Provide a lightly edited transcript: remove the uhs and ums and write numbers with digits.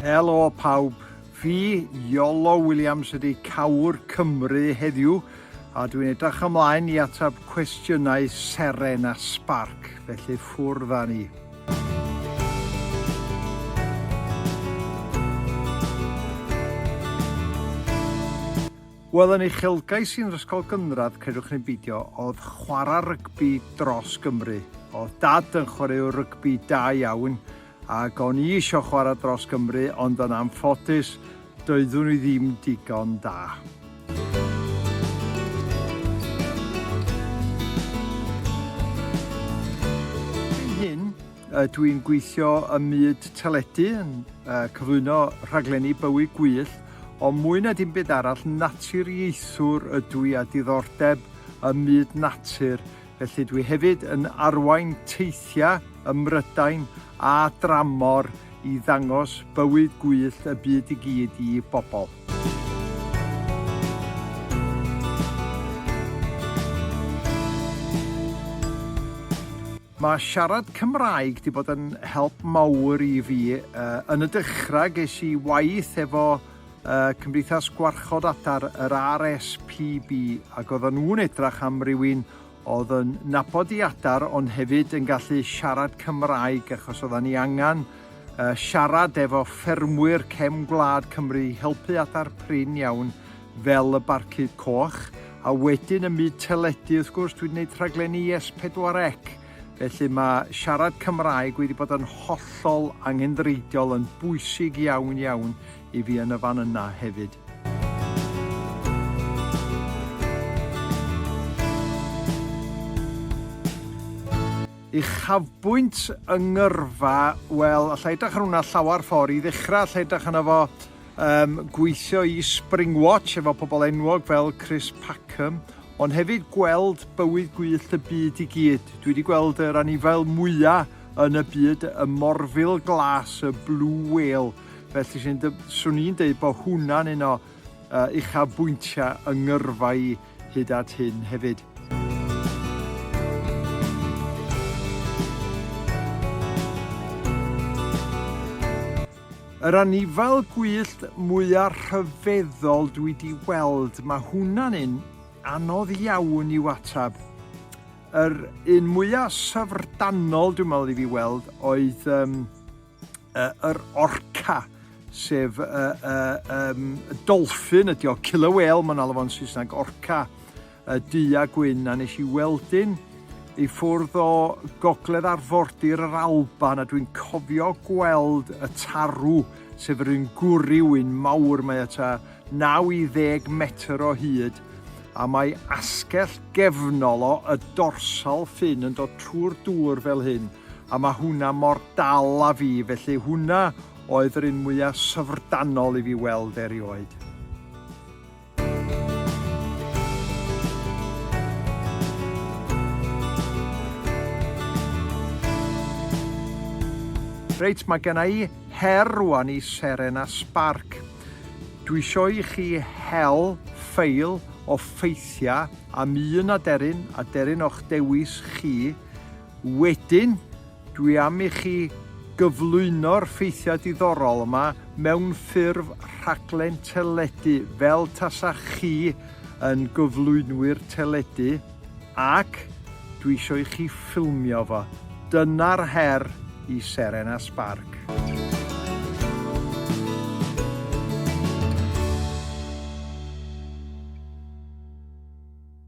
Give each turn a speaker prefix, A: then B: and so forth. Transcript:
A: Helo pawb, fi Iolo Williams ydy Cewri Cymru heddiw a dwi'n edrych ymlaen i atab cwestiynau seren a sbarc, felly ffwrdd â ni. Wel, yn uchelgais i'n ysgol gynradd, credwch neu beidio, oedd chwarae rygbi dros Gymru. Oedd dad yn chwarae rygbi da iawn, ac o'n i eisiau chwarae dros Gymru, ond yn anffodus, doeddwn i ddim digon da. Dwi'n gweithio ym myd teledu yn cyflwyno rhaglenni bywyd gwyllt, ond mwy na dim byd arall, naturiaethwr ydw i a diddordeb ym myd natur. Felly dwi hefyd yn arwain teithiau ym Mrydain a dramor i ddangos bywyd gwyllt y byd i gyd i bobl. Mae siarad Cymraeg wedi bod yn help mawr i fi. Yn y dechrau ges i waith efo Cymdeithas Gwarchod Adar, yr RSPB, ac oedden nhw'n edrach am rywun oedd yn nabod i adar, ond hefyd yn gallu siarad Cymraeg, achos oedden ni angen siarad efo ffermwyr cefn gwlad Cymru i helpu adar prin iawn fel y barcud coch. A wedyn y myd teledu, wrth gwrs, dwi'n gwneud rhaglenni S4C. Felly mae siarad Cymraeg wedi bod yn hollol angenrheidiol, yn bwysig iawn i fi yn y fan yna hefyd. Uchafbwynt yng ngyrfa, wel, allai edrych ar hwnna llawar ffordd. I ddechrau allai edrych arno fo gweithio i Springwatch efo pobl enwog fel Chris Packham, ond hefyd gweld bywyd gwyllt y byd i gyd. Dwi wedi gweld yr anifail mwyaf yn y byd, y morfil glas, y blue whale. Felly swn i'n dweud bod hwnna'n un o uchafbwyntiau yng ngyrfa i hyd at hyn hefyd. Yr anifail gwyllt mwyaf rhyfeddol dwi wedi weld, mae hwnna'n un anodd iawn i'w atab. Yr un mwyaf syfrdanol dwi'n meddwl i fi weld oedd yr orca, sef dolffin ydi o, killer whale, mae'n alw fo'n Saesneg, orca du a gwyn, a nes i weldyn i ffwrdd o gogledd arfordir yr Alban, a dwi'n cofio gweld y tarw, sef yr un gwryw un mawr, mae ata 9 i 10 metr o hyd, a mae asgell gefnol o y dorsal ffin yn dod trwy'r dŵr fel hyn, a mae hwnna mor dal a fi, felly hwnna oedd yr un mwyaf syfrdanol i fi weld erioed. Reit, mae gen i her rwan i seren a sbarc. Dwi isio i chi hel ffeil o ffeithiau am un aderyn o'ch dewis chi. Wedyn, dwi am i chi gyflwyno'r ffeithiau diddorol yma mewn ffurf rhaglen teledu, fel tasa chi yn gyflwynwyr teledu, ac dwi isio i chi ffilmio fo. Dyna'r her i seren a sbarc.